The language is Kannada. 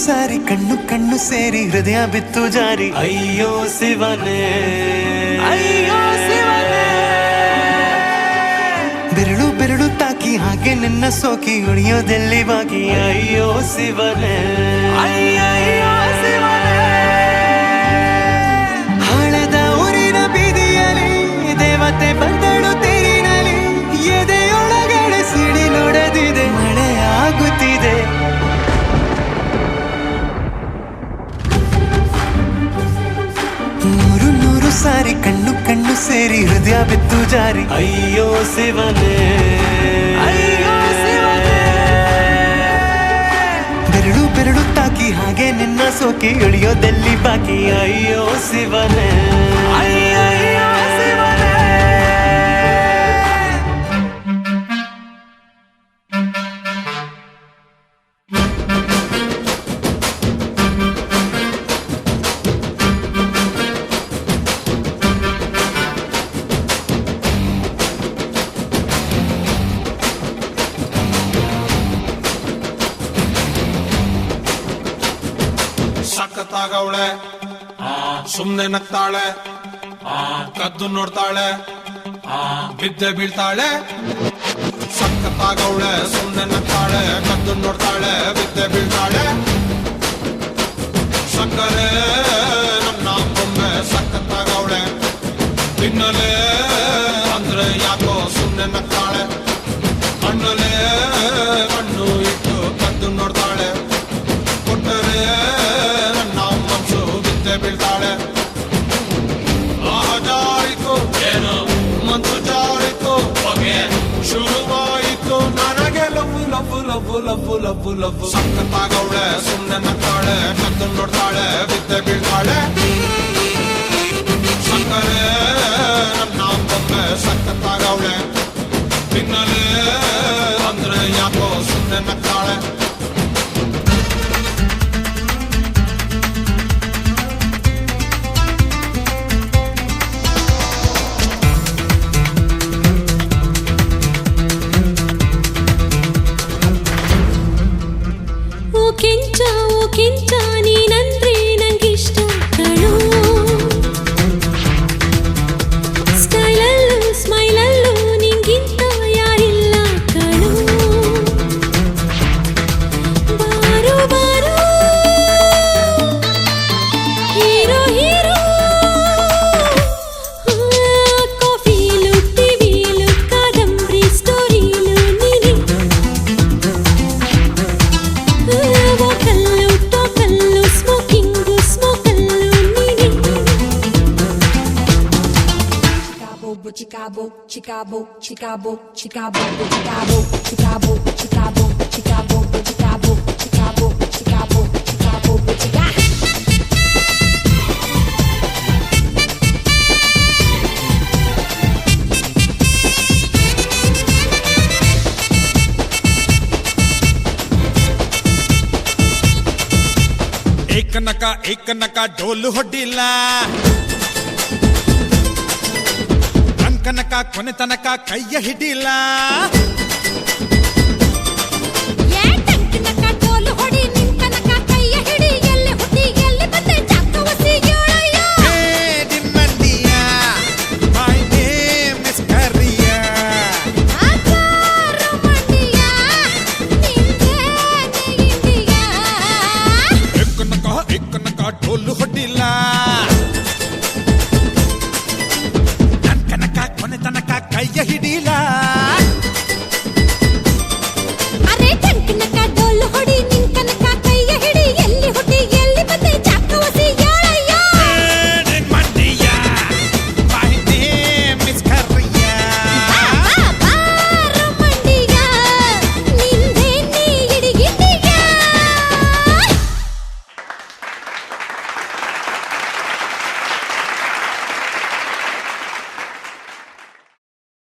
ಸಾರಿ ಕಣ್ಣು ಕಣ್ಣು ಸೇರಿ ಹೃದಯ ಬಿತ್ತು ಜಾರಿ ಅಯ್ಯೋ ಶಿವನೇ ಅಯ್ಯೋ ಶಿವನೇ ಬೆರಳು ಬೆರಳು ತಾಕಿ ಹಾಗೆ ನಿನ್ನ ಸೋಕಿ ಉಳಿಯೋದೆಲ್ಲಿ ಬಾಕಿ ಅಯ್ಯೋ ಶಿವನೇ ಅಯ್ಯಯ್ಯೋ ಶಿವನೇ ಹಳೆದ ಊರಿನ ಬೀದಿಯಲ್ಲಿ ದೇವತೆ ಬಂದಳು ತೇರಿನಲ್ಲಿ ಎದೆಯೊಳಗಡೆ ಸಿಡಿ ನೋಡದಿದೆ ಮಳೆ ಆಗುತ್ತಿದೆ ನೂರು ನೂರು ಸಾರಿ ಕಣ್ಣು ಕಣ್ಣು ಸೇರಿ ಹೃದಯ ಬಿತ್ತು ಜಾರಿ ಅಯ್ಯೋ ಶಿವನೇ ಅಯ್ಯೋ ಶಿವನೇ ಬೆರಳು ಬೆರಳು ತಾಕಿ ಹಾಗೆ ನಿನ್ನ ಸೋಕಿ ಇಳಿಯೋದೆಲ್ಲಿ ಬಾಕಿ ಅಯ್ಯೋ ಶಿವನೇ ಅಯ್ಯಯ್ಯೋ ಶಿವನೇ ಸಖತ್ತಾಗವಳೆ ಸುಮ್ನೆ ನಗ್ತಾಳೆ ಕದ್ದು ನೋಡ್ತಾಳೆ ಬಿದ್ದೆ ಬೀಳ್ತಾಳೆ ಸಖತ್ತಾಗವಳೆ ಸುಮ್ನೆ ನಗ್ತಾಳೆ ಕದ್ದು ನೋಡ್ತಾಳೆ ಬಿದ್ದೆ ಬೀಳ್ತಾಳೆ ಸಕ್ಕರೆ ನನ್ನ ಬೊಮ್ಮೆ ಸಖತ್ತಾಗವಳೆ ತಿನ್ನಲೆ ಅಂದ್ರೆ ಯಾಕೋ ಸುಮ್ನೆ ನಗ್ತಾಳೆ ಕಣ್ಣಲೆ ಕಣ್ಣು ಇಟ್ಟು ಕದ್ದು ನೋಡ್ತಾಳೆ ಕೊಟ್ಟರೆ ನನ್ನ ಮನಸ್ಸು ಬಿದ್ದೆ ಬೀಳ್ತಾಳೆ ಜಾರಿತು ಏನು ಮನಸ್ಸು ಜಾರಿತು ಹೊಗೆ ಶುರುವಾಯಿತು ನನಗೆ love love love love love love ಸಖತ್ತಾಗವಳೆ ಸುಮ್ಮನೆ ನಗ್ತಾಳೆ ಕದ್ದು ನೋಡ್ತಾಳೆ ಬಿದ್ದೆ ಬೀಳ್ತಾಳೆ ಸಕ್ಕರೆ ನನ್ನ ಬೊಮ್ಮೆ ಸಖತ್ತಾಗವಳೆ ತಿನ್ನಲೆ ಅಂದ್ರೆ ಯಾಕೋ ಸುಮ್ಮನೆ ನಗ್ತಾಳೆ ಕೆಂಚ ನೀನಂದ್ರೆ ನಂಗಿಷ್ಟ ಕಣೋ ಸ್ಟೈಲಲ್ಲೂ ಸ್ಮೈಲಲ್ಲೂ ನಿಂಗಿಂತ ಯಾರಿಲ್ಲ ಕಣೋ ಬಾರೋ ಬಾರೋ ಹೀರೋ ಹೀರೋ ಕಾಫಿಲು ಟಿವಿಲು ಕಾದಂಬರಿ ಸ್ಟೋರಿಲು ನೀನೆ Chicago, Chicago, Chicago, Chicago, Chicago, Chicago, Chicago, Chicago, Chicago, Chicago, Chicago, Chicago, Chicago. ಏಕ ನಕ ಡೋಲು ಹೊಡ್ಡಿಲ್ಲ ಕನಕ ಕೊನೆ ತನಕ ಕೈಯ ಹಿಡಿಲ್ಲ